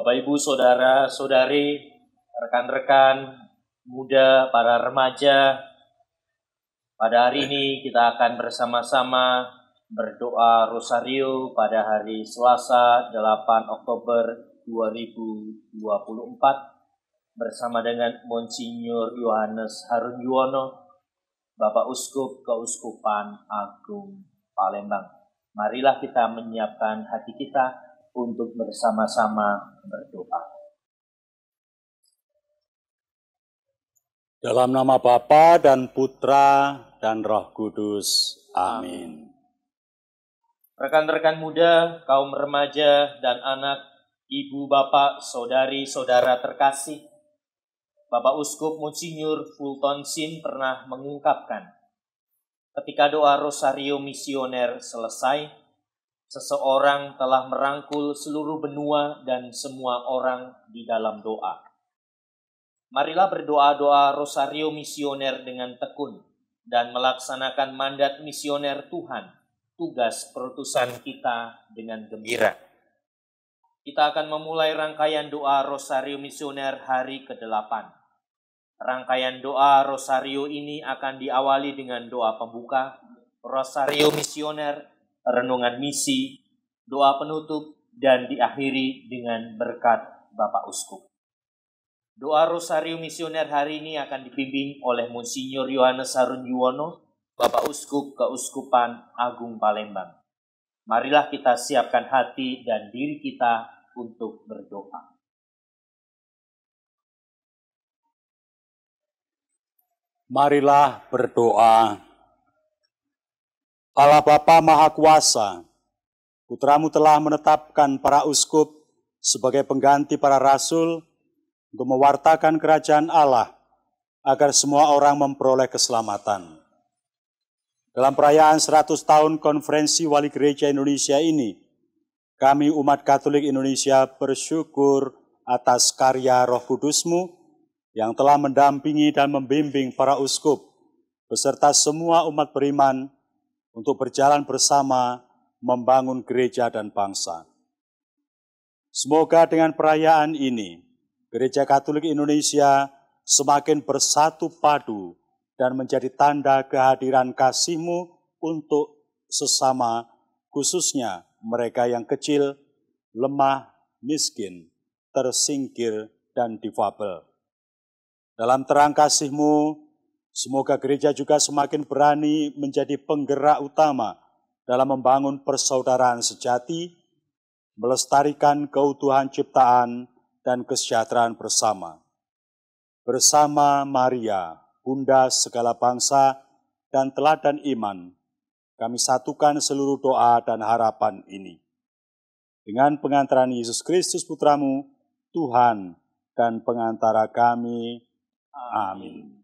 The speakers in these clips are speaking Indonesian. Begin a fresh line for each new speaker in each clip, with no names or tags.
Bapak, Ibu, Saudara, Saudari, rekan-rekan muda, para remaja, pada hari ini kita akan bersama-sama berdoa Rosario pada hari Selasa 8 Oktober 2024 bersama dengan Monsinyur Yohanes Harun Yuwono, Bapak Uskup Keuskupan Agung Palembang. Marilah kita menyiapkan hati kita untuk bersama-sama berdoa.
Dalam nama Bapa dan Putra dan Roh Kudus. Amin.
Rekan-rekan muda, kaum remaja dan anak, ibu, bapak, saudari, saudara terkasih, Bapak Uskup Monsinyur Fulton Sheen pernah mengungkapkan, ketika doa Rosario Misioner selesai, seseorang telah merangkul seluruh benua dan semua orang di dalam doa. Marilah berdoa-doa Rosario Misioner dengan tekun dan melaksanakan mandat misioner Tuhan, tugas perutusan kita dengan gembira. Kita akan memulai rangkaian doa Rosario Misioner hari ke-8. Rangkaian doa Rosario ini akan diawali dengan doa pembuka, Rosario Misioner, renungan misi, doa penutup, dan diakhiri dengan berkat Bapak Uskup. Doa Rosario Misioner hari ini akan dipimpin oleh Monsinyur Yohanes Harun Yuwono, Bapak Uskup Keuskupan Agung Palembang. Marilah kita siapkan hati dan diri kita untuk berdoa.
Marilah berdoa. Allah Bapa Maha Kuasa, Putramu telah menetapkan para uskup sebagai pengganti para rasul untuk mewartakan kerajaan Allah agar semua orang memperoleh keselamatan. Dalam perayaan 100 tahun Konferensi Wali Gereja Indonesia ini, kami umat Katolik Indonesia bersyukur atas karya Roh Kudus-Mu yang telah mendampingi dan membimbing para uskup beserta semua umat beriman untuk berjalan bersama membangun gereja dan bangsa. Semoga dengan perayaan ini, Gereja Katolik Indonesia semakin bersatu padu dan menjadi tanda kehadiran kasih-Mu untuk sesama, khususnya mereka yang kecil, lemah, miskin, tersingkir, dan difabel. Dalam terang kasih-Mu, semoga gereja juga semakin berani menjadi penggerak utama dalam membangun persaudaraan sejati, melestarikan keutuhan ciptaan dan kesejahteraan bersama. Bersama Maria, Bunda segala bangsa dan teladan iman, kami satukan seluruh doa dan harapan ini. Dengan pengantaran Yesus Kristus Putra-Mu, Tuhan dan pengantara kami. Amin.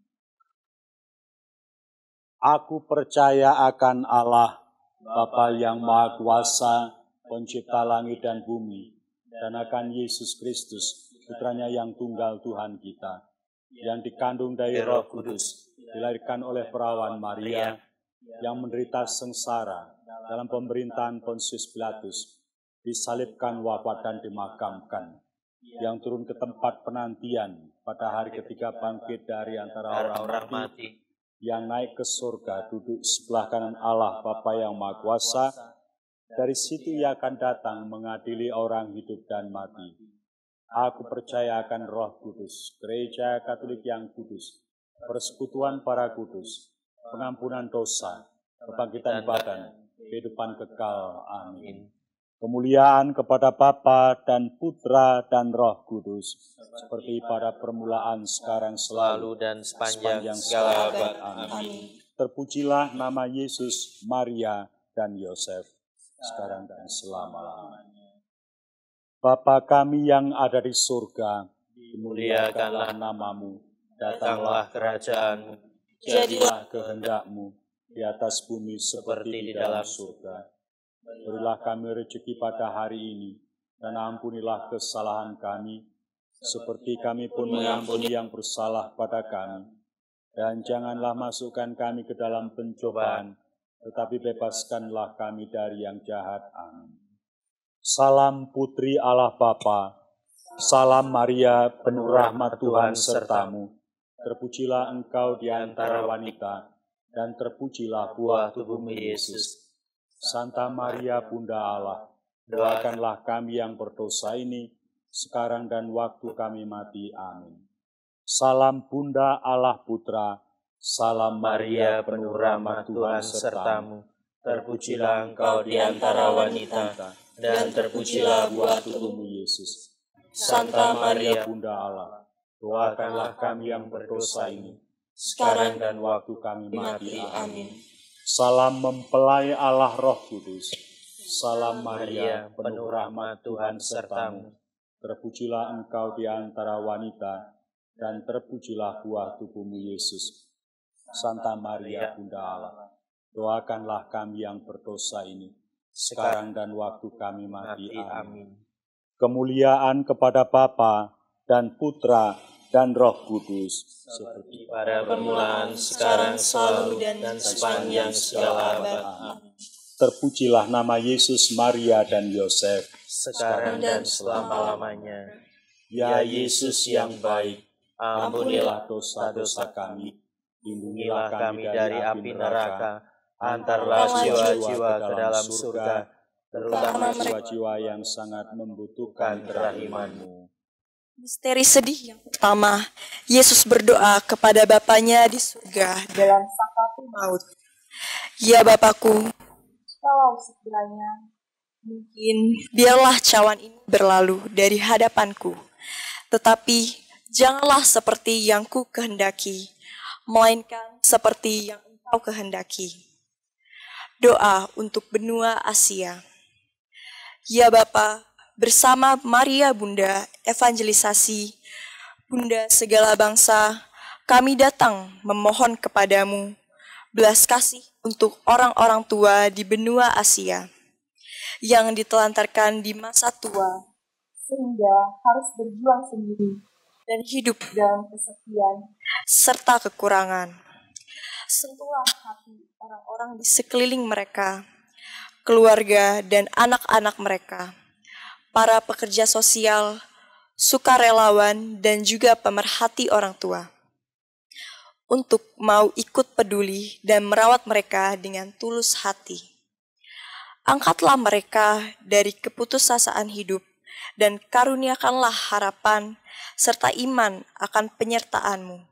Aku percaya akan Allah, Bapa yang Maha Kuasa, Pencipta langit dan bumi, dan akan Yesus Kristus, Putranya yang tunggal Tuhan kita, yang dikandung dari Roh Kudus, dilahirkan oleh perawan Maria, yang menderita sengsara dalam pemerintahan Pontius Pilatus, disalibkan, wafat dan dimakamkan, yang turun ke tempat penantian pada hari ketiga bangkit dari antara orang mati, yang naik ke surga, duduk sebelah kanan Allah Bapa yang Maha Kuasa. Dari situ Ia akan datang mengadili orang hidup dan mati. Aku percaya akan Roh Kudus, Gereja Katolik yang kudus, persekutuan para kudus, pengampunan dosa, kebangkitan badan, kehidupan kekal. Amin. Kemuliaan kepada Bapa dan Putra dan Roh Kudus, seperti pada permulaan, sekarang, selalu, dan sepanjang segala abad. Amin. Terpujilah nama Yesus, Maria, dan Yosef, sekarang dan selama-lamanya. Bapa kami yang ada di surga, dimuliakanlah nama-Mu, datanglah kerajaan-Mu, jadilah kehendak-Mu di atas bumi seperti di dalam surga. Berilah kami rezeki pada hari ini, dan ampunilah kesalahan kami, seperti kami pun mengampuni yang bersalah pada kami. Dan janganlah masukkan kami ke dalam pencobaan, tetapi bebaskanlah kami dari yang jahat. Amin. Salam Putri Allah Bapa, salam Maria, penuh rahmat Tuhan sertamu. Terpujilah engkau di antara wanita, dan terpujilah buah tubuhmu Yesus. Santa Maria Bunda Allah, doakanlah kami yang berdosa ini, sekarang dan waktu kami mati. Amin. Salam Bunda Allah Putra, salam Maria penuh rahmat Tuhan sertamu. Terpujilah engkau di antara wanita, dan terpujilah buah tubuhmu Yesus. Santa Maria Bunda Allah, doakanlah kami yang berdosa ini, sekarang dan waktu kami mati. Amin. Salam mempelai Allah Roh Kudus, salam Maria penuh rahmat Tuhan sertamu. Terpujilah engkau di antara wanita, dan terpujilah buah tubuhmu Yesus. Santa Maria Bunda Allah, doakanlah kami yang berdosa ini, sekarang dan waktu kami mati. Amin. Kemuliaan kepada Bapa dan Putra dan Roh Kudus, seperti
pada permulaan, sekarang, selalu, dan sepanjang segala abad.
Terpujilah nama Yesus, Maria, dan Yosef,
sekarang dan selama-lamanya.
Ya Yesus yang baik, ampunilah dosa-dosa kami, lindungilah kami dari api neraka, antarlah jiwa-jiwa ke dalam surga, terutama jiwa-jiwa yang sangat membutuhkan kerahiman-Mu.
Misteri sedih yang pertama, Yesus berdoa kepada Bapanya di surga dalam sakaratul maut. Ya Bapakku, kalau sekiranya mungkin biarlah cawan ini berlalu dari hadapanku, tetapi janganlah seperti yang ku kehendaki, melainkan seperti yang Engkau kehendaki. Doa untuk benua Asia. Ya Bapa, bersama Maria Bunda evangelisasi, Bunda segala bangsa, kami datang memohon kepadamu belas kasih untuk orang-orang tua di benua Asia yang ditelantarkan di masa tua sehingga harus berjuang sendiri dan hidup dalam kesepian serta kekurangan. Sentuhlah hati orang-orang di sekeliling mereka, keluarga, dan anak-anak mereka, para pekerja sosial, sukarelawan, dan juga pemerhati orang tua, untuk mau ikut peduli dan merawat mereka dengan tulus hati. Angkatlah mereka dari keputusasaan hidup dan karuniakanlah harapan serta iman akan penyertaan-Mu.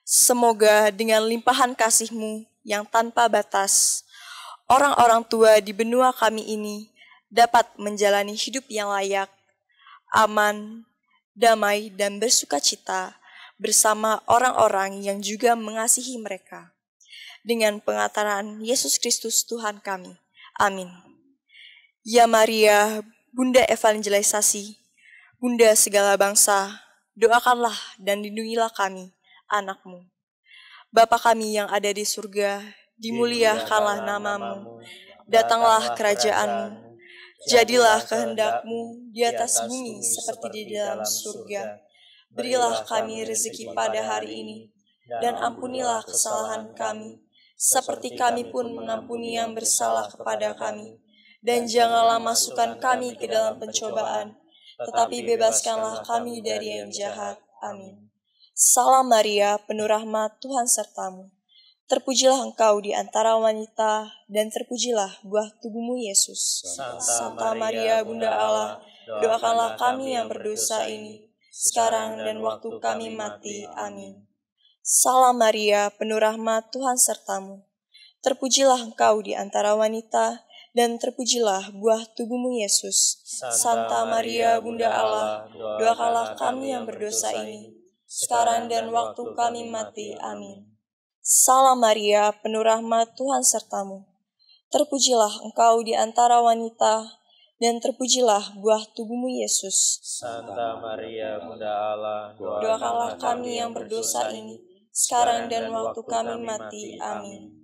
Semoga dengan limpahan kasih-Mu yang tanpa batas, orang-orang tua di benua kami ini dapat menjalani hidup yang layak, aman, damai, dan bersukacita bersama orang-orang yang juga mengasihi mereka. Dengan pengantaran Yesus Kristus Tuhan kami. Amin. Ya Maria, Bunda evangelisasi, Bunda segala bangsa, doakanlah dan lindungilah kami, anak-Mu. Bapa kami yang ada di surga, dimuliakanlah nama-Mu, datanglah kerajaan-Mu, jadilah kehendak-Mu di atas bumi seperti di dalam surga. Berilah kami rezeki pada hari ini, dan ampunilah kesalahan kami, seperti kami pun mengampuni yang bersalah kepada kami. Dan janganlah masukkan kami ke dalam pencobaan, tetapi bebaskanlah kami dari yang jahat. Amin. Salam Maria, penuh rahmat, Tuhan sertamu. Terpujilah engkau di antara wanita, dan terpujilah buah tubuhmu Yesus. Santa Maria, Bunda Allah, doakanlah kami yang berdosa ini, sekarang dan waktu kami mati. Amin. Salam Maria, penuh rahmat, Tuhan sertamu. Terpujilah engkau di antara wanita, dan terpujilah buah tubuhmu Yesus. Santa Maria, Bunda Allah, doakanlah kami yang berdosa ini, sekarang dan waktu kami mati. Amin. Salam Maria, penuh rahmat, Tuhan sertamu. Terpujilah engkau di antara wanita, dan terpujilah buah tubuhmu Yesus.
Santa Maria, Bunda Allah,
doakanlah kami yang berdosa ini, sekarang dan waktu kami mati. Amin.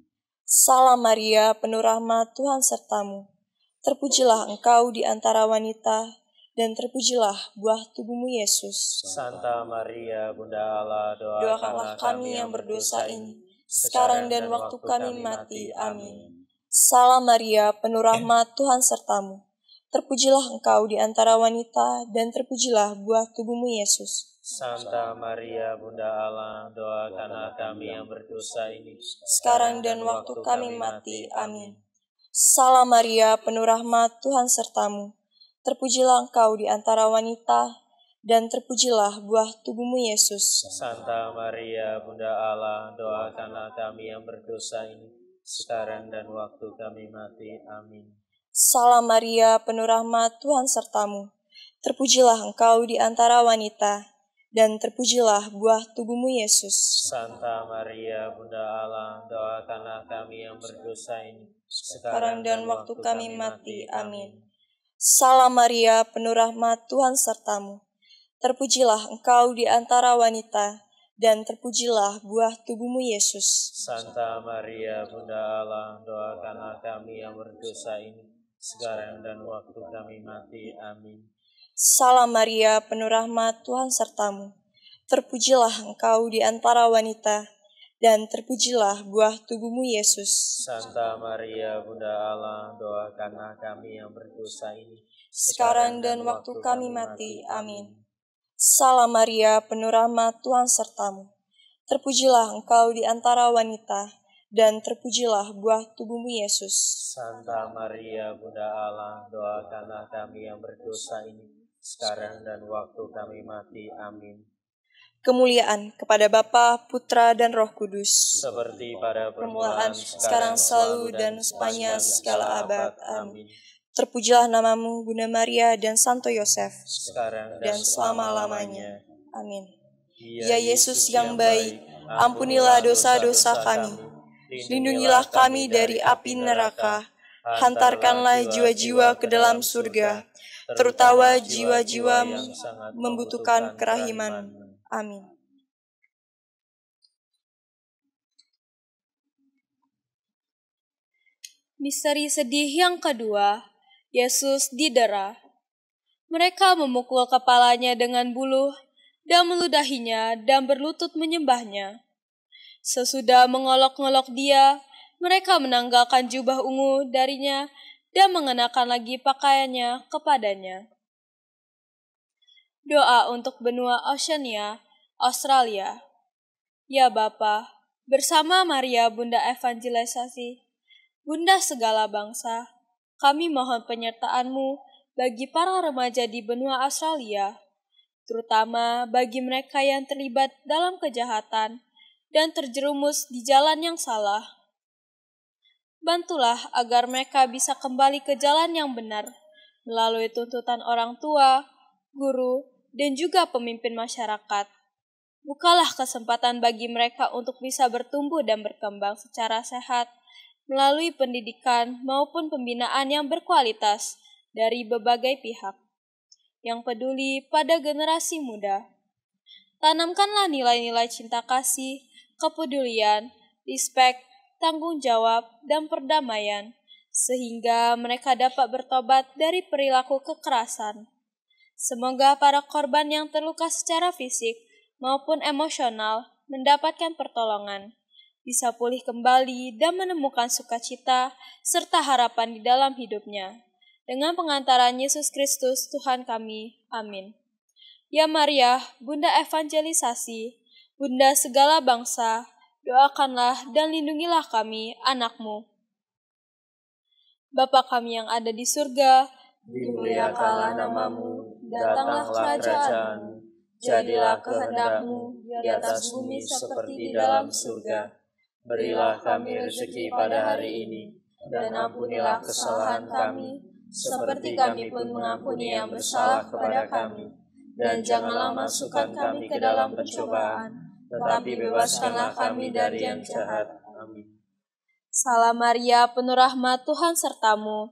Salam Maria, penuh rahmat, Tuhan sertamu. Terpujilah engkau di antara wanita, dan terpujilah buah tubuhmu Yesus.
Santa Maria, Bunda Allah,
doakanlah kami yang berdosa ini, sekarang dan waktu kami mati. Amin. Salam Maria, penuh rahmat, Tuhan sertamu. Terpujilah engkau di antara wanita, dan terpujilah buah tubuhmu Yesus.
Santa Maria, Bunda Allah, doakanlah kami yang berdosa ini,
sekarang dan waktu kami mati. Amin. Salam Maria, penuh rahmat, Tuhan sertamu. Terpujilah engkau di antara wanita, dan terpujilah buah tubuhmu Yesus.
Santa Maria, Bunda Allah, doakanlah kami yang berdosa ini, sekarang dan waktu kami mati. Amin.
Salam Maria, penuh rahmat, Tuhan sertamu. Terpujilah engkau di antara wanita, dan terpujilah buah tubuhmu Yesus.
Santa Maria, Bunda Allah, doakanlah kami yang berdosa ini,
sekarang dan waktu kami mati. Amin. Salam Maria, penuh rahmat, Tuhan sertamu. Terpujilah engkau di antara wanita, dan terpujilah buah tubuhmu Yesus.
Santa Maria, Bunda Allah, doakanlah kami yang berdosa ini, sekarang dan waktu kami mati. Amin.
Salam Maria, penuh rahmat, Tuhan sertamu. Terpujilah engkau di antara wanita, dan terpujilah buah tubuhmu Yesus.
Santa Maria, Bunda Allah, doakanlah kami yang berdosa ini,
sekarang dan waktu kami mati. Amin. Salam Maria, penuh rahmat, Tuhan sertamu. Terpujilah engkau di antara wanita, dan terpujilah buah tubuhmu Yesus.
Santa Maria, Bunda Allah, doakanlah kami yang berdosa ini, sekarang dan waktu kami mati. Amin.
Kemuliaan kepada Bapa, Putra, dan Roh Kudus,
seperti pada
permulaan, sekarang, selalu, dan sepanjang segala abad. Amin. Terpujilah namamu, Bunda Maria dan Santo Yosef,
sekarang
dan selama-lamanya. Amin. Ya Yesus yang baik, ampunilah dosa-dosa kami, lindungilah kami dari api neraka, hantarkanlah jiwa-jiwa ke dalam surga, terutama jiwa-jiwa membutuhkan kerahiman. Amin.
Misteri sedih yang kedua, Yesus didera. Mereka memukul kepalanya dengan buluh dan meludahinya dan berlutut menyembahnya. Sesudah mengolok-ngolok dia, mereka menanggalkan jubah ungu darinya dan mengenakan lagi pakaiannya kepadanya. Doa untuk benua Oceania, Australia. Ya Bapa, bersama Maria Bunda Evangelisasi, Bunda segala bangsa, kami mohon penyertaan-Mu bagi para remaja di benua Australia, terutama bagi mereka yang terlibat dalam kejahatan dan terjerumus di jalan yang salah. Bantulah agar mereka bisa kembali ke jalan yang benar melalui tuntutan orang tua, guru, dan juga pemimpin masyarakat. Bukalah kesempatan bagi mereka untuk bisa bertumbuh dan berkembang secara sehat melalui pendidikan maupun pembinaan yang berkualitas dari berbagai pihak yang peduli pada generasi muda. Tanamkanlah nilai-nilai cinta kasih, kepedulian, respek, tanggung jawab, dan perdamaian, sehingga mereka dapat bertobat dari perilaku kekerasan. Semoga para korban yang terluka secara fisik maupun emosional mendapatkan pertolongan, bisa pulih kembali dan menemukan sukacita serta harapan di dalam hidupnya. Dengan pengantaran Yesus Kristus Tuhan kami. Amin. Ya Maria, Bunda Evangelisasi, Bunda segala bangsa, doakanlah dan lindungilah kami, anak-Mu. Bapa kami yang ada di surga,
dimuliakanlah nama-Mu, datanglah kerajaan-Mu, jadilah kehendak-Mu di atas bumi seperti di dalam surga. Berilah kami rezeki pada hari ini, dan ampunilah kesalahan kami, seperti kami pun mengampuni yang bersalah kepada kami. Dan janganlah masukkan kami ke dalam pencobaan, tetapi bebaskanlah kami dari yang jahat. Amin.
Salam Maria, penuh rahmat, Tuhan sertamu.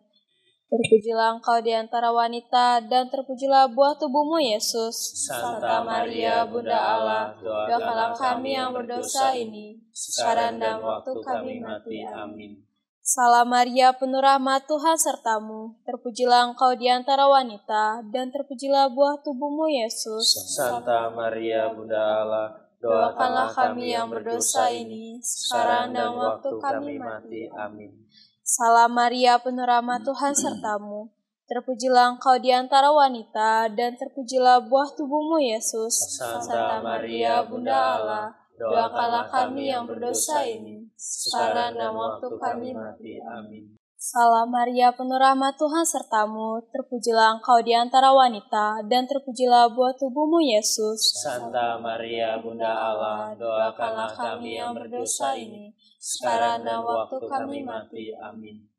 Terpujilah engkau di antara wanita, dan terpujilah buah tubuhmu, Yesus.
Santa Maria, Bunda Allah, doakanlah kami yang berdosa ini, sekarang dan waktu kami mati. Amin.
Salam Maria, penuh rahmat, Tuhan sertamu. Terpujilah engkau di antara wanita, dan terpujilah buah tubuhmu, Yesus.
Santa Maria, Bunda Allah, doakanlah kami yang berdosa ini, sekarang dan waktu kami mati. Amin.
Salam Maria, penuh rahmat, Tuhan sertamu. Terpujilah engkau di antara wanita, dan terpujilah buah tubuhmu, Yesus.
Santa Maria, Bunda Allah, doakanlah kami yang berdosa ini, sekarang dan waktu kami mati. Amin.
Salam Maria, penuh rahmat, Tuhan sertamu. Terpujilah engkau di antara wanita, dan terpujilah buah tubuhmu, Yesus.
Santa Maria, Bunda Allah, doakanlah kami yang berdosa ini, sekarang dan waktu kami mati. Amin.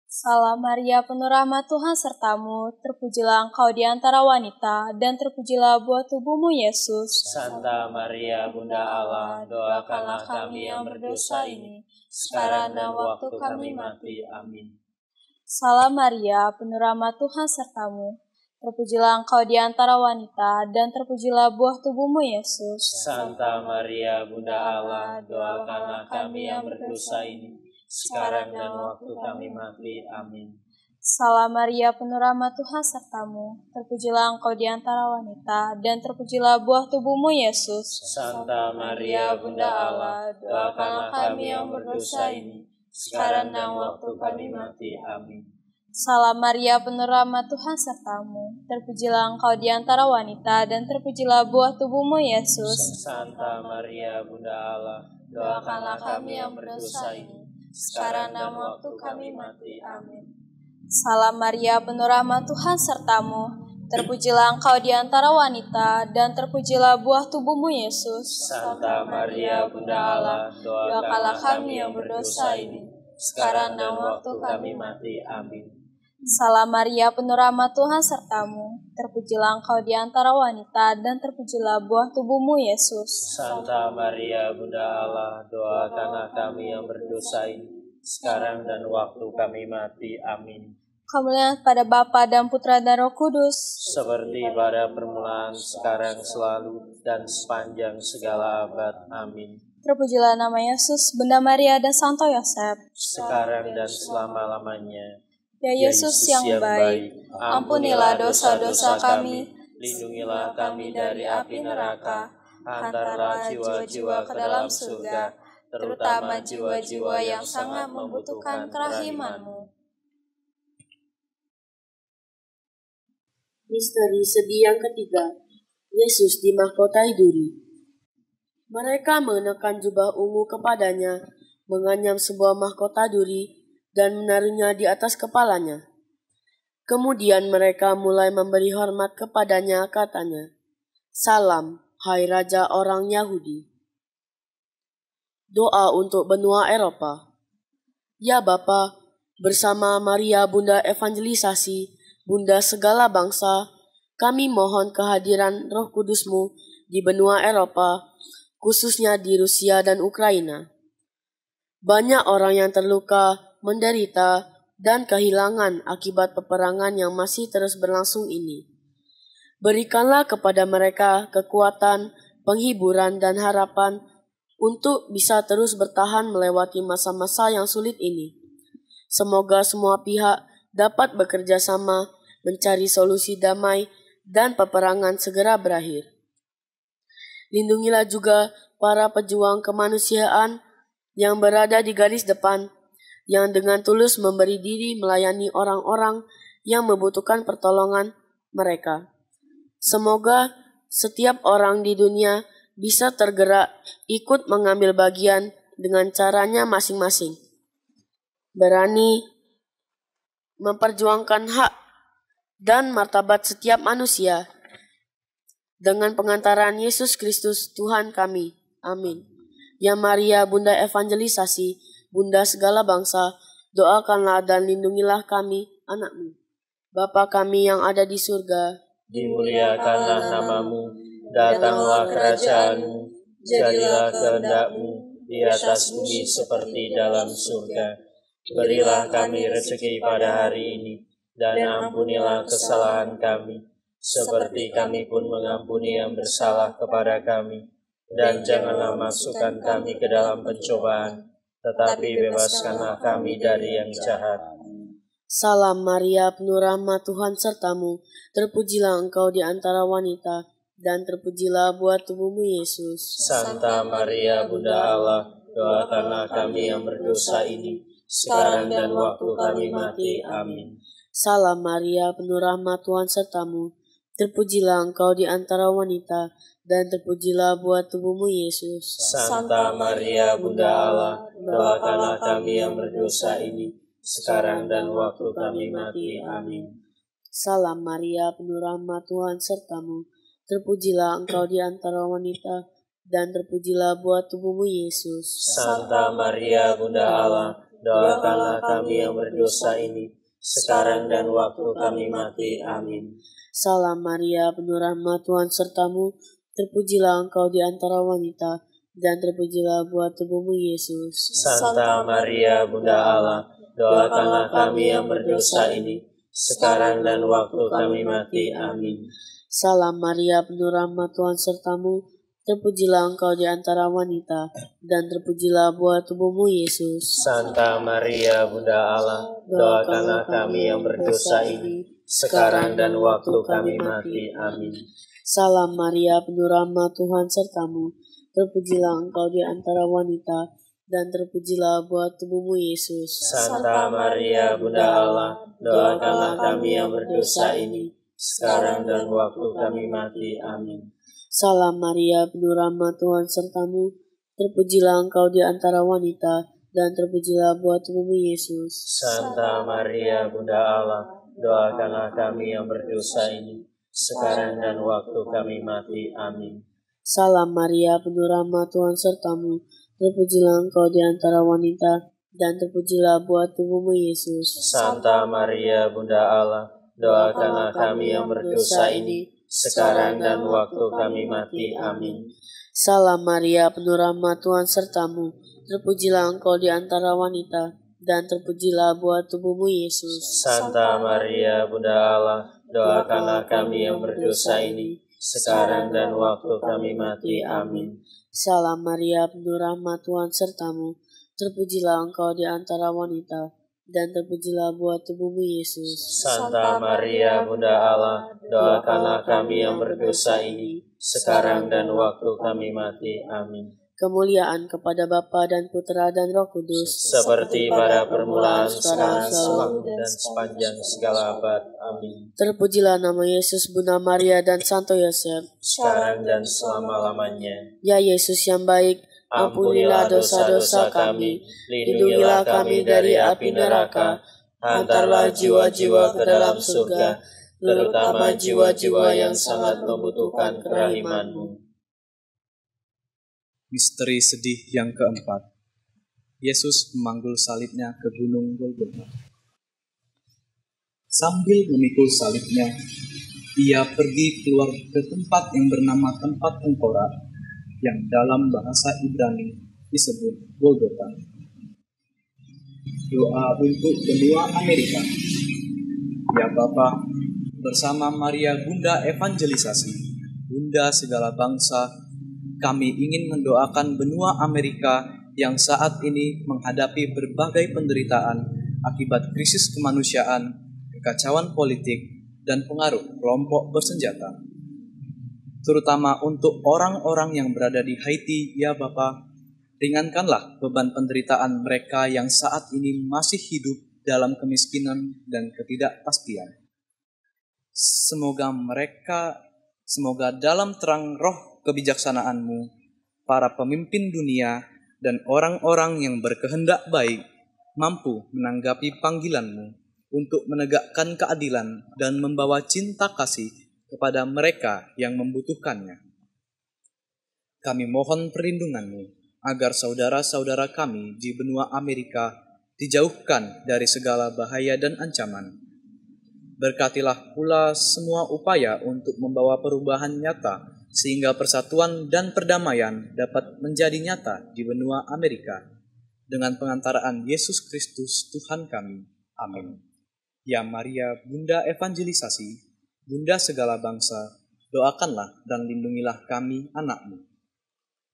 Salam Maria, penuh rahmat, Tuhan sertamu. Terpujilah engkau di antara wanita, dan terpujilah buah tubuhmu, Yesus.
Santa Maria, Bunda Allah, doakanlah kami yang berdosa ini, sekarang dan waktu kami mati. Amin.
Salam Maria, penuh rahmat, Tuhan sertamu. Terpujilah engkau di antara wanita, dan terpujilah buah tubuhmu, Yesus.
Santa Maria, Bunda Allah, doakanlah kami yang berdosa ini, sekarang dan waktu kami mati. Amin.
Salam Maria, penuh rahmat, Tuhan sertamu. Terpujilah engkau di antara wanita, dan terpujilah buah tubuhmu, Yesus.
Santa Maria, Bunda Allah, doakanlah kami yang berdosa ini, sekarang dan waktu kami mati. Amin.
Salam Maria, penuh rahmat, Tuhan sertamu. Terpujilah engkau di antara wanita, dan terpujilah buah tubuhmu, Yesus.
Santa Maria, Bunda Allah, doakanlah kami yang berdosa ini, sekarang dan waktu kami mati. Amin.
Salam Maria, penuh rahmat, Tuhan sertamu. Terpujilah engkau di antara wanita, dan terpujilah buah tubuhmu, Yesus.
Santa Maria, Bunda Allah, doakanlah kami yang berdosa ini, sekarang dan waktu kami mati. Amin.
Salam Maria, penuh rahmat, Tuhan sertamu. Terpujilah engkau di antara wanita, dan terpujilah buah tubuhmu, Yesus.
Santa Maria, Bunda Allah, doakanlah kami yang berdosa ini, sekarang dan waktu kami mati. Amin.
Kemuliaan pada Bapa dan Putra dan Roh Kudus,
seperti pada permulaan, sekarang, selalu, dan sepanjang segala abad. Amin.
Terpujilah nama Yesus, Bunda Maria, dan Santo Yosef,
sekarang dan selama-lamanya.
Ya Yesus yang baik, ampunilah dosa-dosa kami,
lindungilah kami dari api neraka, hantarlah jiwa-jiwa ke dalam surga, terutama jiwa-jiwa yang sangat membutuhkan kerahiman-Mu.
Misteri sedih yang ketiga, Yesus dimahkotai duri. Mereka mengenakan jubah ungu kepadanya, menganyam sebuah mahkota duri, dan menaruhnya di atas kepalanya. Kemudian mereka mulai memberi hormat kepadanya, katanya, "Salam, hai Raja orang Yahudi." Doa untuk benua Eropa. Ya Bapa, bersama Maria Bunda Evangelisasi, Bunda segala bangsa, kami mohon kehadiran Roh Kudus-Mu di benua Eropa, khususnya di Rusia dan Ukraina. Banyak orang yang terluka, menderita, dan kehilangan akibat peperangan yang masih terus berlangsung ini. Berikanlah kepada mereka kekuatan, penghiburan, dan harapan untuk bisa terus bertahan melewati masa-masa yang sulit ini. Semoga semua pihak dapat bekerja sama mencari solusi damai dan peperangan segera berakhir. Lindungilah juga para pejuang kemanusiaan yang berada di garis depan, yang dengan tulus memberi diri melayani orang-orang yang membutuhkan pertolongan mereka. Semoga setiap orang di dunia bisa tergerak ikut mengambil bagian dengan caranya masing-masing. Berani memperjuangkan hak dan martabat setiap manusia dengan pengantaran Yesus Kristus Tuhan kami. Amin. Ya Maria Bunda Evangelisasi, Bunda segala bangsa, doakanlah dan lindungilah kami, anak-Mu. Bapa kami yang ada di surga,
dimuliakanlah namamu, datanglah kerajaan-Mu, jadilah kehendak-Mu di atas bumi seperti dalam surga. Berilah kami rezeki pada hari ini, dan ampunilah kesalahan kami, seperti kami pun mengampuni yang bersalah kepada kami. Dan janganlah masukkan kami ke dalam pencobaan, tetapi bebaskanlah kami dari yang jahat.
Salam Maria, penuh rahmat, Tuhan sertamu. Terpujilah engkau di antara wanita, dan terpujilah buah tubuhmu Yesus.
Santa Maria, Bunda Allah, doakanlah kami yang berdosa ini, sekarang dan waktu kami mati. Amin.
Salam Maria, penuh rahmat, Tuhan sertamu. Terpujilah engkau di antara wanita, dan terpujilah buah tubuhmu Yesus.
Santa Maria, Bunda Allah, doakanlah kami yang berdosa ini, sekarang dan waktu kami mati. Amin.
Salam Maria, penuh rahmat, Tuhan sertamu. Terpujilah engkau di antara wanita, dan terpujilah buah tubuhmu Yesus.
Santa Maria, Bunda Allah, doakanlah kami yang berdosa ini, sekarang dan waktu kami mati. Amin.
Salam Maria, penuh rahmat, Tuhan sertamu. Terpujilah engkau di antara wanita, dan terpujilah buah tubuhmu Yesus.
Santa Maria, Bunda Allah, doakanlah kami yang berdosa ini, sekarang dan waktu kami mati. Amin.
Salam Maria, penuh rahmat, Tuhan sertamu. Terpujilah engkau di antara wanita, dan terpujilah buah tubuhmu Yesus.
Santa Maria, Bunda Allah, doakanlah kami yang berdosa ini, sekarang dan waktu kami mati. Amin.
Salam Maria, penuh rahmat, Tuhan sertamu. Terpujilah engkau di antara wanita, dan terpujilah buah tubuhmu Yesus.
Santa Maria, Bunda Allah, doakanlah kami yang berdosa ini, sekarang dan waktu kami mati. Amin.
Salam Maria, penuh rahmat, Tuhan sertamu. Terpujilah engkau di antara wanita, dan terpujilah buah tubuhmu Yesus.
Santa Maria, Bunda Allah, doakanlah kami yang berdosa ini, sekarang dan waktu kami mati. Amin.
Salam Maria, penuh rahmat, Tuhan sertamu. Terpujilah engkau di antara wanita, dan terpujilah buah tubuhmu Yesus.
Santa Maria, Bunda Allah, doakanlah kami yang berdosa ini, sekarang dan waktu kami mati. Amin.
Salam Maria, penuh rahmat, Tuhan sertamu. Terpujilah engkau di antara wanita, dan terpujilah buah tubuhmu Yesus.
Santa Maria, Bunda Allah, doakanlah kami yang berdosa ini, sekarang dan waktu kami mati. Amin.
Salam Maria, penuh rahmat, Tuhan sertamu. Terpujilah engkau di antara wanita, dan terpujilah buah tubuhmu Yesus.
Santa Maria, Bunda Allah, doakanlah kami yang berdosa ini, sekarang dan waktu kami mati. Amin.
kemuliaan kepada Bapa dan Putra dan Roh Kudus,
seperti pada permulaan, sekarang, selalu, dan sepanjang segala abad. Amin.
Terpujilah nama Yesus, Bunda Maria, dan Santo Yosef,
Sekarang dan selama-lamanya.
Ya Yesus yang baik, ampunilah dosa-dosa kami, lindungilah kami dari api neraka, hantarlah jiwa-jiwa ke dalam surga, terutama jiwa-jiwa yang sangat membutuhkan kerahiman-Mu.
Misteri sedih yang keempat. Yesus memanggul salibnya ke gunung Golgota. Sambil memikul salibnya, ia pergi keluar ke tempat yang bernama tempat tengkorak, yang dalam bahasa Ibrani disebut Golgota. Doa untuk benua Amerika. Ya Bapa, bersama Maria Bunda Evangelisasi, Bunda segala bangsa, kami ingin mendoakan benua Amerika yang saat ini menghadapi berbagai penderitaan akibat krisis kemanusiaan, kekacauan politik, dan pengaruh kelompok bersenjata. Terutama untuk orang-orang yang berada di Haiti, ya Bapa, ringankanlah beban penderitaan mereka yang saat ini masih hidup dalam kemiskinan dan ketidakpastian. Semoga dalam terang roh kebijaksanaan-Mu, para pemimpin dunia dan orang-orang yang berkehendak baik mampu menanggapi panggilan-Mu untuk menegakkan keadilan dan membawa cinta kasih kepada mereka yang membutuhkannya. Kami mohon perlindungan-Mu agar saudara-saudara kami di benua Amerika dijauhkan dari segala bahaya dan ancaman. Berkatilah pula semua upaya untuk membawa perubahan nyata sehingga persatuan dan perdamaian dapat menjadi nyata di benua Amerika dengan pengantaraan Yesus Kristus Tuhan kami. Amin. Ya Maria, Bunda Evangelisasi, Bunda segala bangsa, doakanlah dan lindungilah kami anak-Mu.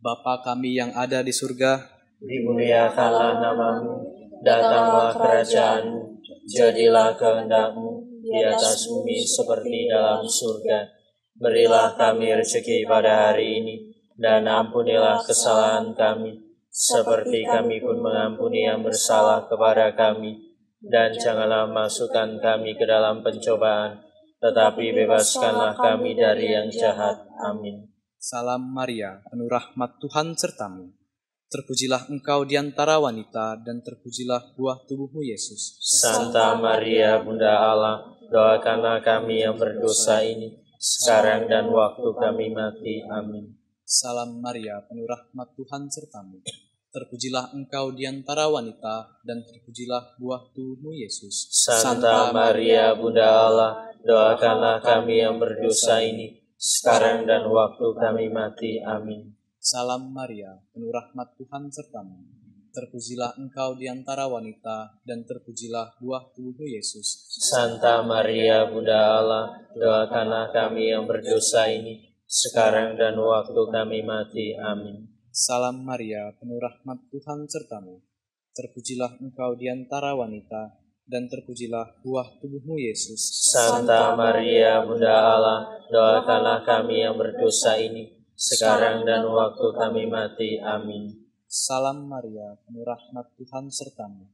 Bapa kami yang ada di surga,
dimuliakanlah nama-Mu, datanglah kerajaan-Mu, jadilah kehendak-Mu di atas bumi seperti dalam surga. Berilah kami rezeki pada hari ini, dan ampunilah kesalahan kami, seperti kami pun mengampuni yang bersalah kepada kami. Dan janganlah masukkan kami ke dalam pencobaan, tetapi bebaskanlah kami dari yang jahat. Amin.
Salam Maria, penuh rahmat Tuhan sertamu. Terpujilah engkau di antara wanita, dan terpujilah buah tubuhmu Yesus.
Santa Maria, Bunda Allah, doakanlah kami yang berdosa ini, sekarang dan waktu kami mati. Amin.
Salam Maria, penuh rahmat Tuhan sertamu. Terpujilah engkau di antara wanita, dan terpujilah buah tubuhmu Yesus.
Santa Maria, Bunda Allah, doakanlah kami yang berdosa ini, sekarang dan waktu kami mati. Amin.
Salam Maria, penuh rahmat Tuhan sertamu. Terpujilah engkau di antara wanita, dan terpujilah buah tubuhmu Yesus.
Santa Maria, Bunda Allah, doakanlah kami yang berdosa ini, sekarang dan waktu kami mati. Amin.
Salam Maria, penuh rahmat Tuhan sertamu. Terpujilah engkau di antara wanita, dan terpujilah buah tubuhmu Yesus.
Santa Maria, Bunda Allah, doakanlah kami yang berdosa ini, sekarang dan waktu kami mati. Amin.
Salam Maria, penuh rahmat Tuhan sertamu.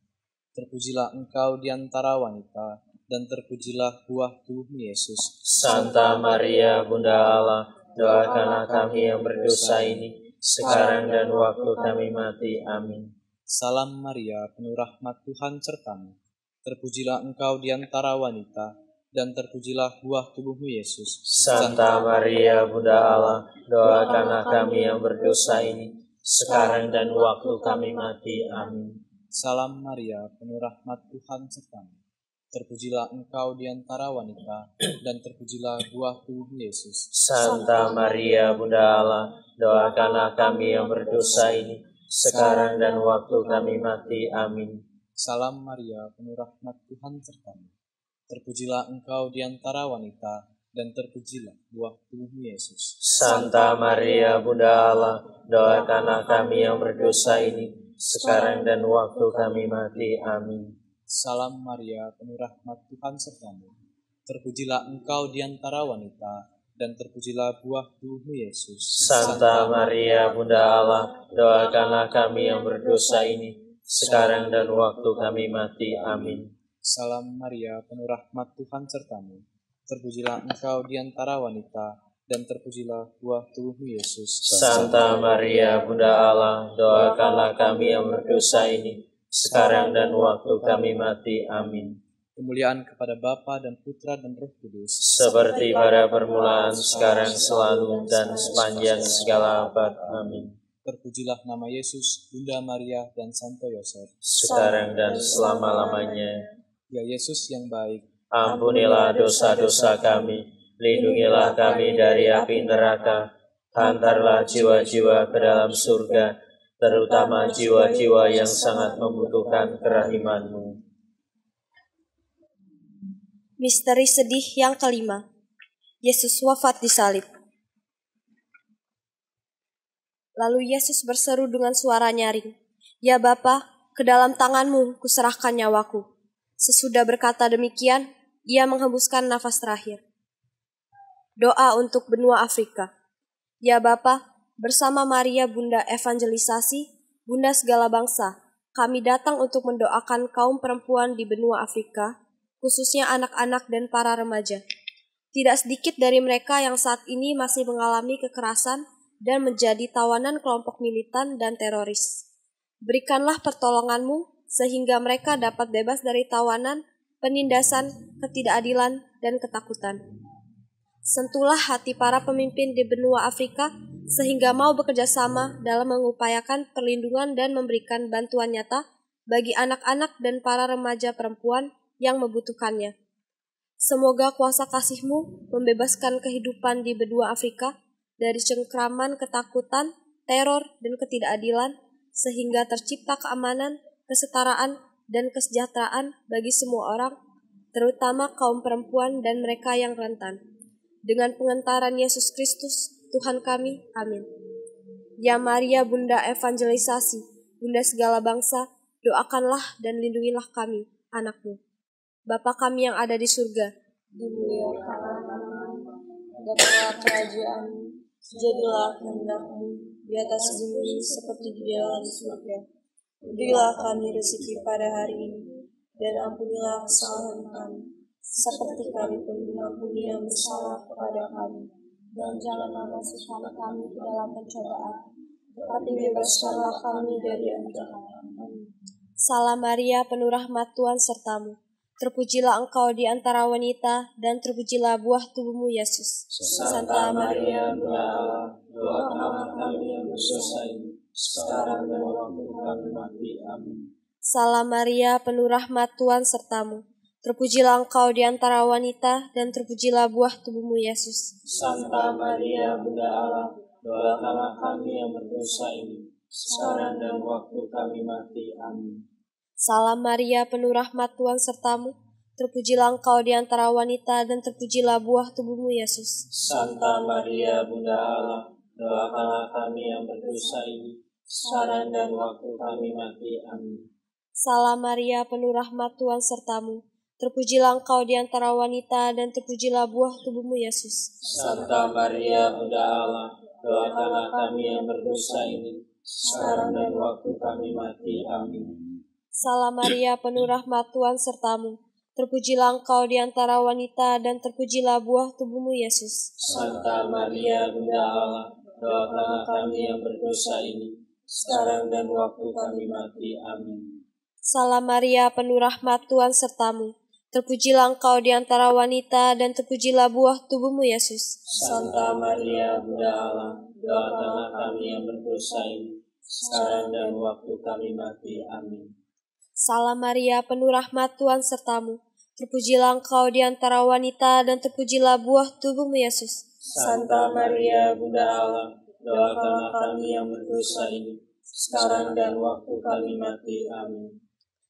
Terpujilah engkau di antara wanita, dan terpujilah buah tubuhmu Yesus.
Santa Maria, Bunda Allah, doakanlah kami yang berdosa ini, sekarang dan waktu kami mati. Amin.
Salam Maria, penuh rahmat Tuhan sertamu. Terpujilah engkau di antara wanita, dan terpujilah buah tubuhmu Yesus.
Santa Maria, Bunda Allah, doakanlah kami yang berdosa ini, sekarang dan waktu kami mati. Amin.
Salam Maria, penuh rahmat Tuhan sertamu. Terpujilah engkau di antara wanita, dan terpujilah buah tubuhmu Yesus.
Santa Maria, Bunda Allah, doakanlah kami yang berdosa ini, sekarang dan waktu kami mati. Amin.
Salam Maria, penuh rahmat Tuhan sertamu. Terpujilah engkau di antara wanita, dan terpujilah buah tubuhmu Yesus.
Santa Maria, Bunda Allah, doakanlah kami yang berdosa ini, sekarang dan waktu kami mati. Amin.
Salam Maria, penuh rahmat Tuhan sertamu. Terpujilah engkau di antara wanita, dan terpujilah buah tubuhmu Yesus.
Santa Maria, Bunda Allah, doakanlah kami yang berdosa ini, sekarang dan waktu kami mati. Amin.
Salam Maria, penuh rahmat Tuhan sertamu. Terpujilah engkau di antara wanita, dan terpujilah buah tubuhmu Yesus.
Santa Maria, Bunda Allah, doakanlah kami yang berdosa ini, sekarang dan waktu kami mati. Amin.
Kemuliaan kepada Bapa dan Putra dan Roh Kudus,
seperti pada permulaan, sekarang, selalu, dan sepanjang segala abad. Amin.
Terpujilah nama Yesus, Bunda Maria, dan Santo Yosef,
sekarang dan selama-lamanya.
Ya Yesus yang baik,
ampunilah dosa-dosa kami, lindungilah kami dari api neraka, hantarlah jiwa-jiwa ke dalam surga, terutama jiwa-jiwa yang sangat membutuhkan kerahiman-Mu.
Misteri sedih yang kelima, Yesus wafat di salib. Lalu Yesus berseru dengan suara nyaring, "Ya Bapa, ke dalam tangan-Mu kuserahkan nyawaku." Sesudah berkata demikian, Ia menghembuskan nafas terakhir. Doa untuk benua Afrika. Ya Bapa, bersama Maria Bunda Evangelisasi, Bunda segala bangsa, kami datang untuk mendoakan kaum perempuan di benua Afrika, khususnya anak-anak dan para remaja. Tidak sedikit dari mereka yang saat ini masih mengalami kekerasan dan menjadi tawanan kelompok militan dan teroris. Berikanlah pertolongan-Mu sehingga mereka dapat bebas dari tawanan, penindasan, ketidakadilan, dan ketakutan. Sentuhlah hati para pemimpin di benua Afrika sehingga mau bekerja sama dalam mengupayakan perlindungan dan memberikan bantuan nyata bagi anak-anak dan para remaja perempuan yang membutuhkannya. Semoga kuasa kasih-Mu membebaskan kehidupan di benua Afrika dari cengkraman ketakutan, teror, dan ketidakadilan, sehingga tercipta keamanan, kesetaraan, dan kesejahteraan bagi semua orang, terutama kaum perempuan dan mereka yang rentan. Dengan pengentaran Yesus Kristus, Tuhan kami. Amin. Ya Maria, Bunda Evangelisasi, Bunda segala bangsa, doakanlah dan lindungilah kami, anak-Mu. Bapa kami yang ada di surga,
dimuliakanlah namamu, datanglah kerajaan-Mu, jadilah kehendak-Mu di atas bumi seperti di dalam surga. Berilah kami rezeki pada hari ini, dan ampunilah kesalahan kami, seperti kami pun mengampuni yang bersalah kepada kami. Dan janganlah masukkan kami ke dalam pencobaan, tetapi bebaskanlah kami dari yang jahat. Amin.
Salam Maria, penuh rahmat Tuhan sertamu. Terpujilah engkau di antara wanita, dan terpujilah buah tubuhmu, Yesus.
Santa Maria, Bunda Allah, doakanlah kami yang berdosa ini, sekarang dan waktu kami mati. Amin.
Salam Maria, penuh rahmat Tuhan sertamu. Terpujilah engkau di antara wanita, dan terpujilah buah tubuhmu, Yesus.
Santa Maria, Bunda Allah, doakanlah kami yang berdosa ini, sekarang dan waktu kami mati. Amin.
Salam Maria, penuh rahmat Tuhan sertamu. Terpujilah engkau di antara wanita, dan terpujilah buah tubuhmu, Yesus.
Santa Maria, Bunda Allah, doakanlah kami yang berdosa ini, sekarang dan waktu kami mati. Amin.
Salam Maria, penuh rahmat Tuhan sertamu. Terpujilah engkau di antara wanita, dan terpujilah buah tubuhmu, Yesus.
Santa Maria, Bunda Allah, doakanlah kami yang berdosa ini, sekarang dan waktu kami mati. Amin.
Salam Maria, penuh rahmat Tuhan sertamu. Terpujilah engkau di antara wanita, dan terpujilah buah tubuhmu, Yesus.
Santa Maria, Bunda Allah, doakanlah kami yang berdosa ini, sekarang dan waktu kami mati. Amin.
Salam Maria, penuh rahmat Tuhan sertamu. Terpujilah engkau di antara wanita, dan terpujilah buah tubuhmu, Yesus.
Santa Maria, Bunda Allah, doakanlah kami yang berdosa ini, sekarang dan waktu kami mati. Amin.
Salam Maria, penuh rahmat Tuhan sertamu. Terpujilah engkau di antara wanita, dan terpujilah buah tubuhmu, Yesus.
Santa Maria, Bunda Allah, doakanlah kami yang berdosa ini, sekarang dan waktu kami mati. Amin.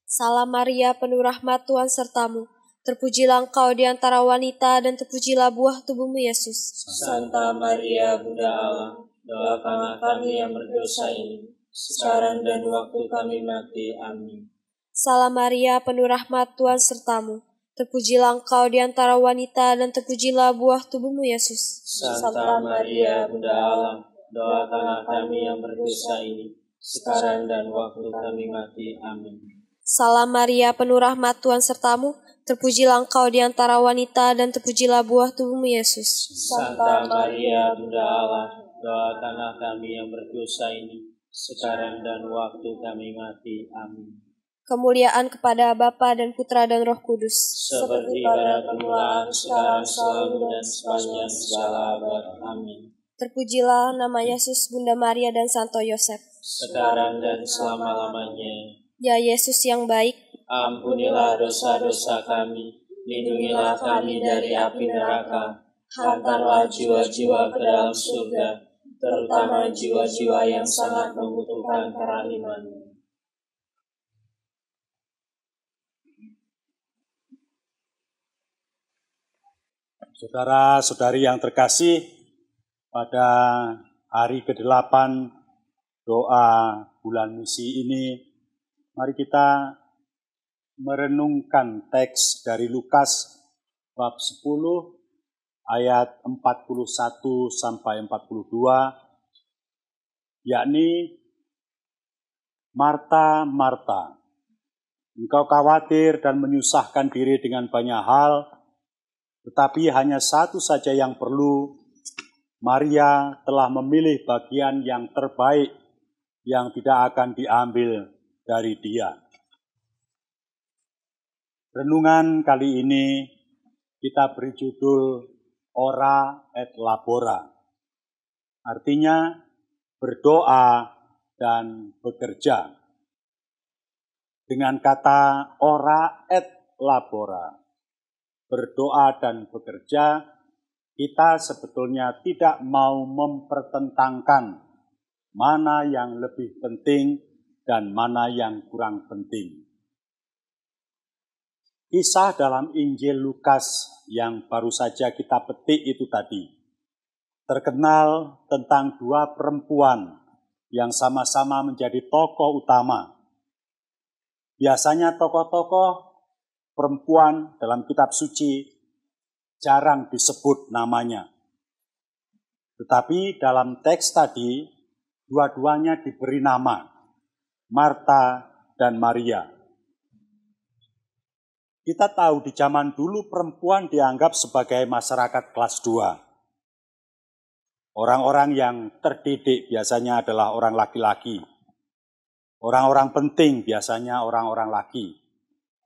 Salam Maria, penuh rahmat Tuhan sertamu. Terpujilah engkau di antara wanita, dan terpujilah buah tubuhmu, Yesus.
Santa Maria, Bunda Allah, doakanlah kami yang berdosa ini, sekarang dan waktu kami mati. Amin.
Salam Maria, penuh rahmat Tuhan sertamu.
Terpujilah Engkau di antara wanita, dan terpujilah buah tubuhmu, Yesus.
Santa Maria, Bunda Allah, doakanlah kami yang berdosa ini, sekarang dan waktu kami mati. Amin.
Salam Maria, penuh rahmat, Tuhan sertamu. Terpujilah Engkau di antara wanita, dan terpujilah buah tubuhmu, Yesus.
Santa Maria, Bunda Allah, doakanlah kami yang berdosa ini, sekarang dan waktu kami mati. Amin.
Kemuliaan kepada Bapa dan Putra dan Roh Kudus.
Seperti pada permulaan, sekarang, selalu, dan sepanjang segala abad. Amin.
Terpujilah nama Yesus, Bunda Maria dan Santo Yosef.
Sekarang dan selama-lamanya.
Ya Yesus yang baik,
Ampunilah dosa-dosa kami, lindungilah kami dari api neraka, hantarlah jiwa-jiwa ke dalam surga, terutama jiwa-jiwa yang sangat membutuhkan kerahiman.
Saudara-saudari yang terkasih, pada hari ke-8 doa bulan misi ini, mari kita merenungkan teks dari Lukas bab 10 ayat 41 sampai 42, yakni Marta, Marta, engkau khawatir dan menyusahkan diri dengan banyak hal, tetapi hanya satu saja yang perlu. Maria telah memilih bagian yang terbaik yang tidak akan diambil dari dia. Renungan kali ini kita beri judul Ora et Labora. Artinya berdoa dan bekerja. Dengan kata ora et labora, berdoa dan bekerja, kita sebetulnya tidak mau mempertentangkan mana yang lebih penting dan mana yang kurang penting. Kisah dalam Injil Lukas yang baru saja kita petik itu tadi, terkenal tentang dua perempuan yang sama-sama menjadi tokoh utama. Biasanya tokoh-tokoh perempuan dalam kitab suci jarang disebut namanya. Tetapi dalam teks tadi, dua-duanya diberi nama, Marta dan Maria. Kita tahu di zaman dulu perempuan dianggap sebagai masyarakat kelas 2. Orang-orang yang terdidik biasanya adalah orang laki-laki. Orang-orang penting biasanya orang-orang laki.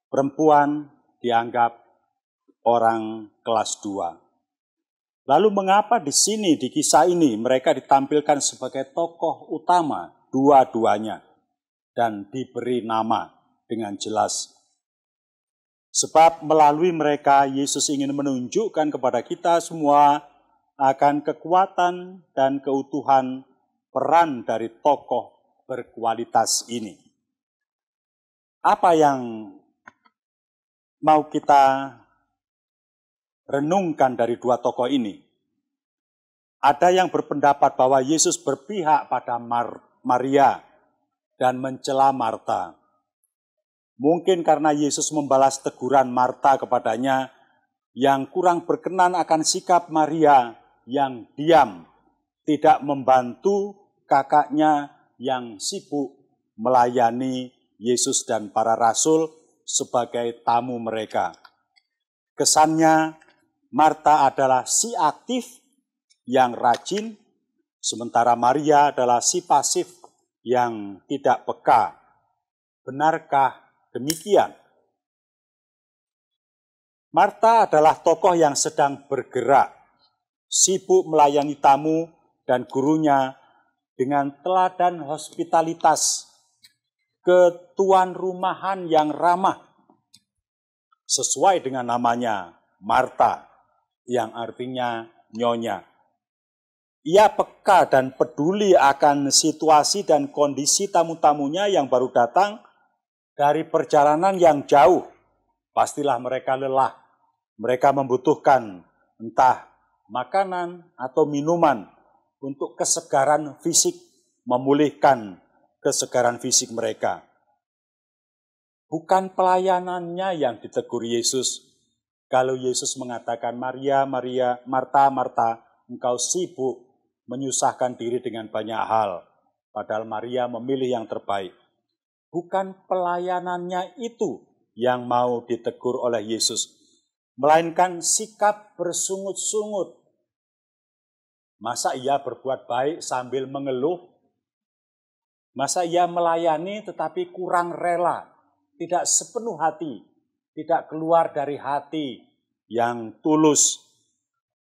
Perempuan dianggap orang kelas 2. Lalu mengapa di sini, di kisah ini, mereka ditampilkan sebagai tokoh utama dua-duanya dan diberi nama dengan jelas? Sebab melalui mereka Yesus ingin menunjukkan kepada kita semua akan kekuatan dan keutuhan peran dari tokoh berkualitas ini. Apa yang mau kita renungkan dari dua tokoh ini? Ada yang berpendapat bahwa Yesus berpihak pada Maria dan mencela Marta. Mungkin karena Yesus membalas teguran Marta kepadanya yang kurang berkenan akan sikap Maria yang diam, tidak membantu kakaknya yang sibuk melayani Yesus dan para rasul sebagai tamu mereka. Kesannya Marta adalah si aktif yang rajin, sementara Maria adalah si pasif yang tidak peka. Benarkah demikian? Marta adalah tokoh yang sedang bergerak, sibuk melayani tamu dan gurunya dengan teladan hospitalitas, ketuan rumahan yang ramah, sesuai dengan namanya Marta, yang artinya nyonya. Ia peka dan peduli akan situasi dan kondisi tamu-tamunya yang baru datang dari perjalanan yang jauh. Pastilah mereka lelah. Mereka membutuhkan entah makanan atau minuman untuk kesegaran fisik, memulihkan kesegaran fisik mereka. Bukan pelayanannya yang ditegur Yesus, kalau Yesus mengatakan, Maria, Maria, Marta, Marta, engkau sibuk menyusahkan diri dengan banyak hal, padahal Maria memilih yang terbaik. Bukan pelayanannya itu yang mau ditegur oleh Yesus, melainkan sikap bersungut-sungut. Masa ia berbuat baik sambil mengeluh? Masa ia melayani tetapi kurang rela, tidak sepenuh hati, tidak keluar dari hati yang tulus?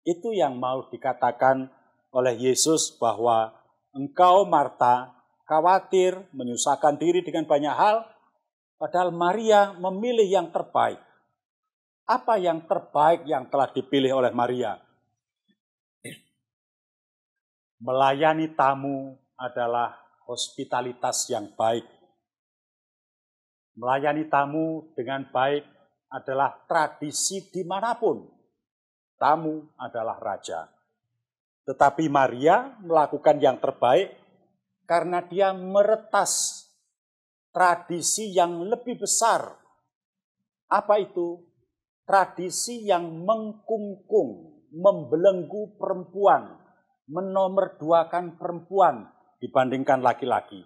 Itu yang mau dikatakan oleh Yesus, bahwa engkau Marta khawatir menyusahkan diri dengan banyak hal, padahal Maria memilih yang terbaik. Apa yang terbaik yang telah dipilih oleh Maria? Melayani tamu adalah hospitalitas yang baik. Melayani tamu dengan baik adalah tradisi dimanapun. Tamu adalah raja. Tetapi Maria melakukan yang terbaik karena dia meretas tradisi yang lebih besar. Apa itu? Tradisi yang mengkungkung, membelenggu perempuan, menomorduakan perempuan dibandingkan laki-laki.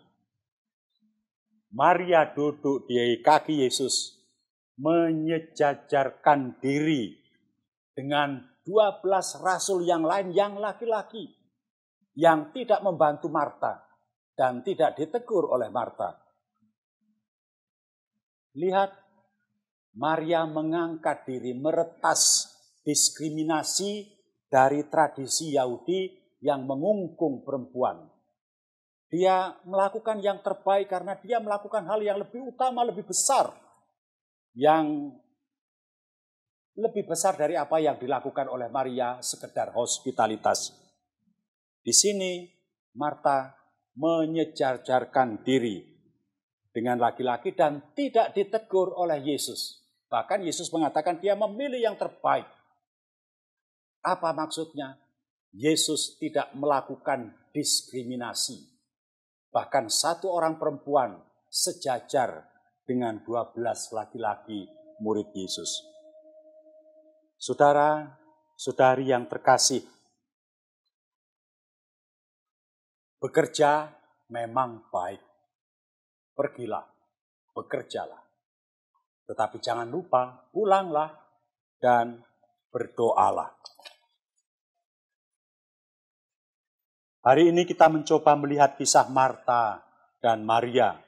Maria duduk di kaki Yesus, menyejajarkan diri dengan 12 rasul yang lain yang laki-laki, yang tidak membantu Marta dan tidak ditegur oleh Marta. Lihat, Maria mengangkat diri, meretas diskriminasi dari tradisi Yahudi yang mengungkung perempuan. Dia melakukan yang terbaik karena dia melakukan hal yang lebih utama, lebih besar. Yang lebih besar dari apa yang dilakukan oleh Maria, sekedar hospitalitas. Di sini Marta menyejajarkan diri dengan laki-laki dan tidak ditegur oleh Yesus. Bahkan Yesus mengatakan dia memilih yang terbaik. Apa maksudnya? Yesus tidak melakukan diskriminasi. Bahkan satu orang perempuan sejajar dengan 12 laki-laki murid Yesus. Saudara-saudari yang terkasih, bekerja memang baik. Pergilah, bekerjalah. Tetapi jangan lupa, pulanglah dan berdoalah. Hari ini kita mencoba melihat kisah Marta dan Maria,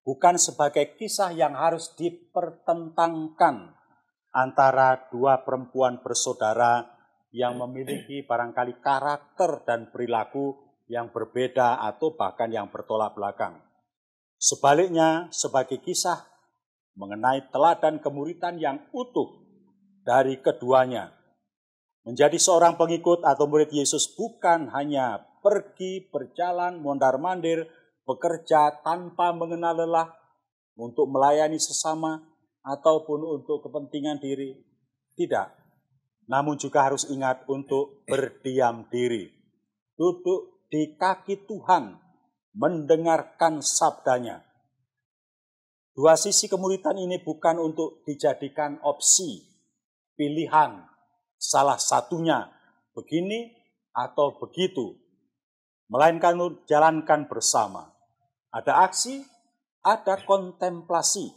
bukan sebagai kisah yang harus dipertentangkan antara dua perempuan bersaudara yang memiliki barangkali karakter dan perilaku yang berbeda atau bahkan yang bertolak belakang. Sebaliknya, sebagai kisah mengenai teladan kemuridan yang utuh dari keduanya. Menjadi seorang pengikut atau murid Yesus bukan hanya pergi, berjalan, mondar-mandir, bekerja tanpa mengenal lelah, untuk melayani sesama, ataupun untuk kepentingan diri. Tidak. Namun juga harus ingat untuk berdiam diri. Duduk di kaki Tuhan, mendengarkan sabdanya. Dua sisi kemuridan ini bukan untuk dijadikan opsi, pilihan, salah satunya begini atau begitu, melainkan jalankan bersama. Ada aksi, ada kontemplasi.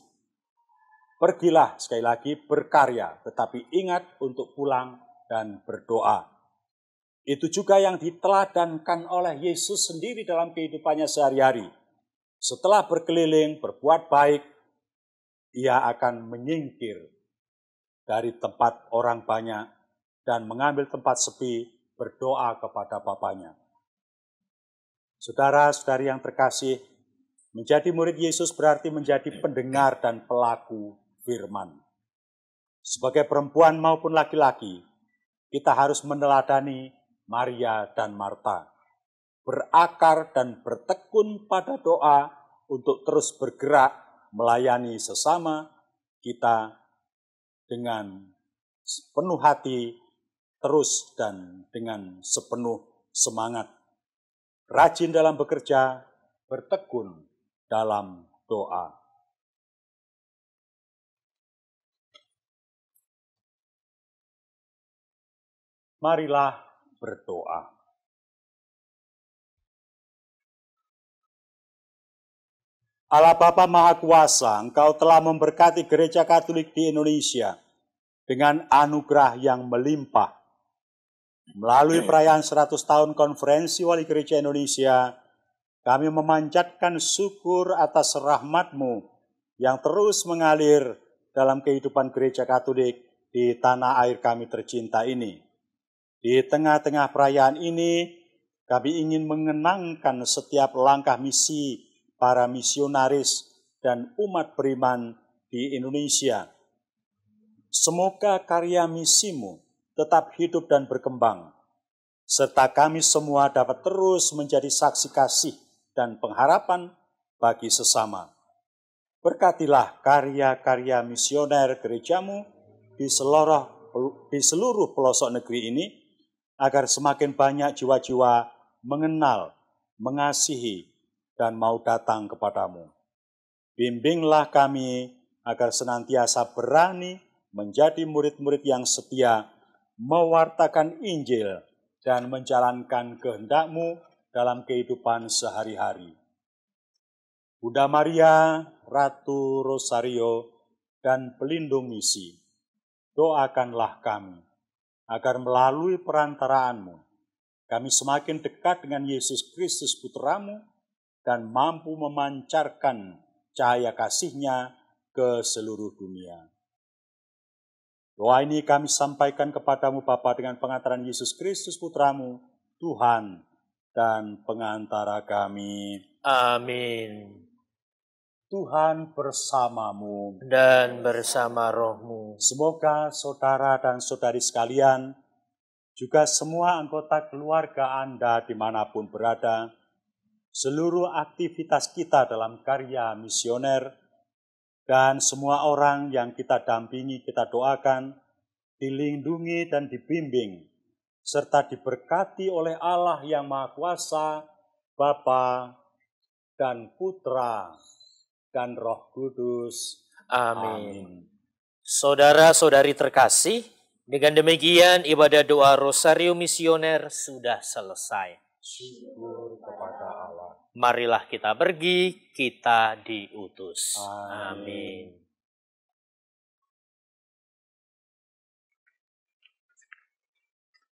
Pergilah, sekali lagi, berkarya, tetapi ingat untuk pulang dan berdoa. Itu juga yang diteladankan oleh Yesus sendiri dalam kehidupannya sehari-hari. Setelah berkeliling, berbuat baik, ia akan menyingkir dari tempat orang banyak dan mengambil tempat sepi, berdoa kepada Bapanya. Saudara-saudari yang terkasih, menjadi murid Yesus berarti menjadi pendengar dan pelaku firman. Sebagai perempuan maupun laki-laki, kita harus meneladani Maria dan Marta. Berakar dan bertekun pada doa untuk terus bergerak melayani sesama kita dengan sepenuh hati, terus dan dengan sepenuh semangat. Rajin dalam bekerja, bertekun dalam doa. Marilah berdoa. Allah Bapa Maha Kuasa, Engkau telah memberkati Gereja Katolik di Indonesia dengan anugerah yang melimpah. Melalui perayaan 100 tahun Konferensi Wali Gereja Indonesia, kami memanjatkan syukur atas rahmat-Mu yang terus mengalir dalam kehidupan Gereja Katolik di tanah air kami tercinta ini. Di tengah-tengah perayaan ini, kami ingin mengenangkan setiap langkah misi para misionaris dan umat beriman di Indonesia. Semoga karya misimu tetap hidup dan berkembang, serta kami semua dapat terus menjadi saksi kasih dan pengharapan bagi sesama. Berkatilah karya-karya misioner gerejamu di seluruh pelosok negeri ini, agar semakin banyak jiwa-jiwa mengenal, mengasihi, dan mau datang kepadamu. Bimbinglah kami agar senantiasa berani menjadi murid-murid yang setia, mewartakan Injil, dan menjalankan kehendak-Mu dalam kehidupan sehari-hari. Bunda Maria, Ratu Rosario, dan pelindung misi, doakanlah kami, agar melalui perantaraanmu, kami semakin dekat dengan Yesus Kristus Putra-Mu, dan mampu memancarkan cahaya kasih-Nya ke seluruh dunia. Doa ini kami sampaikan kepadamu Bapa dengan pengantaran Yesus Kristus Putra-Mu, Tuhan dan pengantara kami.
Amin.
Tuhan bersamamu
Dan bersama rohmu.
Semoga saudara dan saudari sekalian, juga semua anggota keluarga Anda dimanapun berada, seluruh aktivitas kita dalam karya misioner, dan semua orang yang kita dampingi, kita doakan, dilindungi dan dibimbing, serta diberkati oleh Allah yang Maha Kuasa, Bapa dan Putra dan Roh Kudus.
Amin. Saudara-saudari terkasih, dengan demikian ibadah doa Rosario Misioner sudah selesai.
Syukur kepada Allah.
Marilah kita pergi, kita diutus.
Amin.
Amin.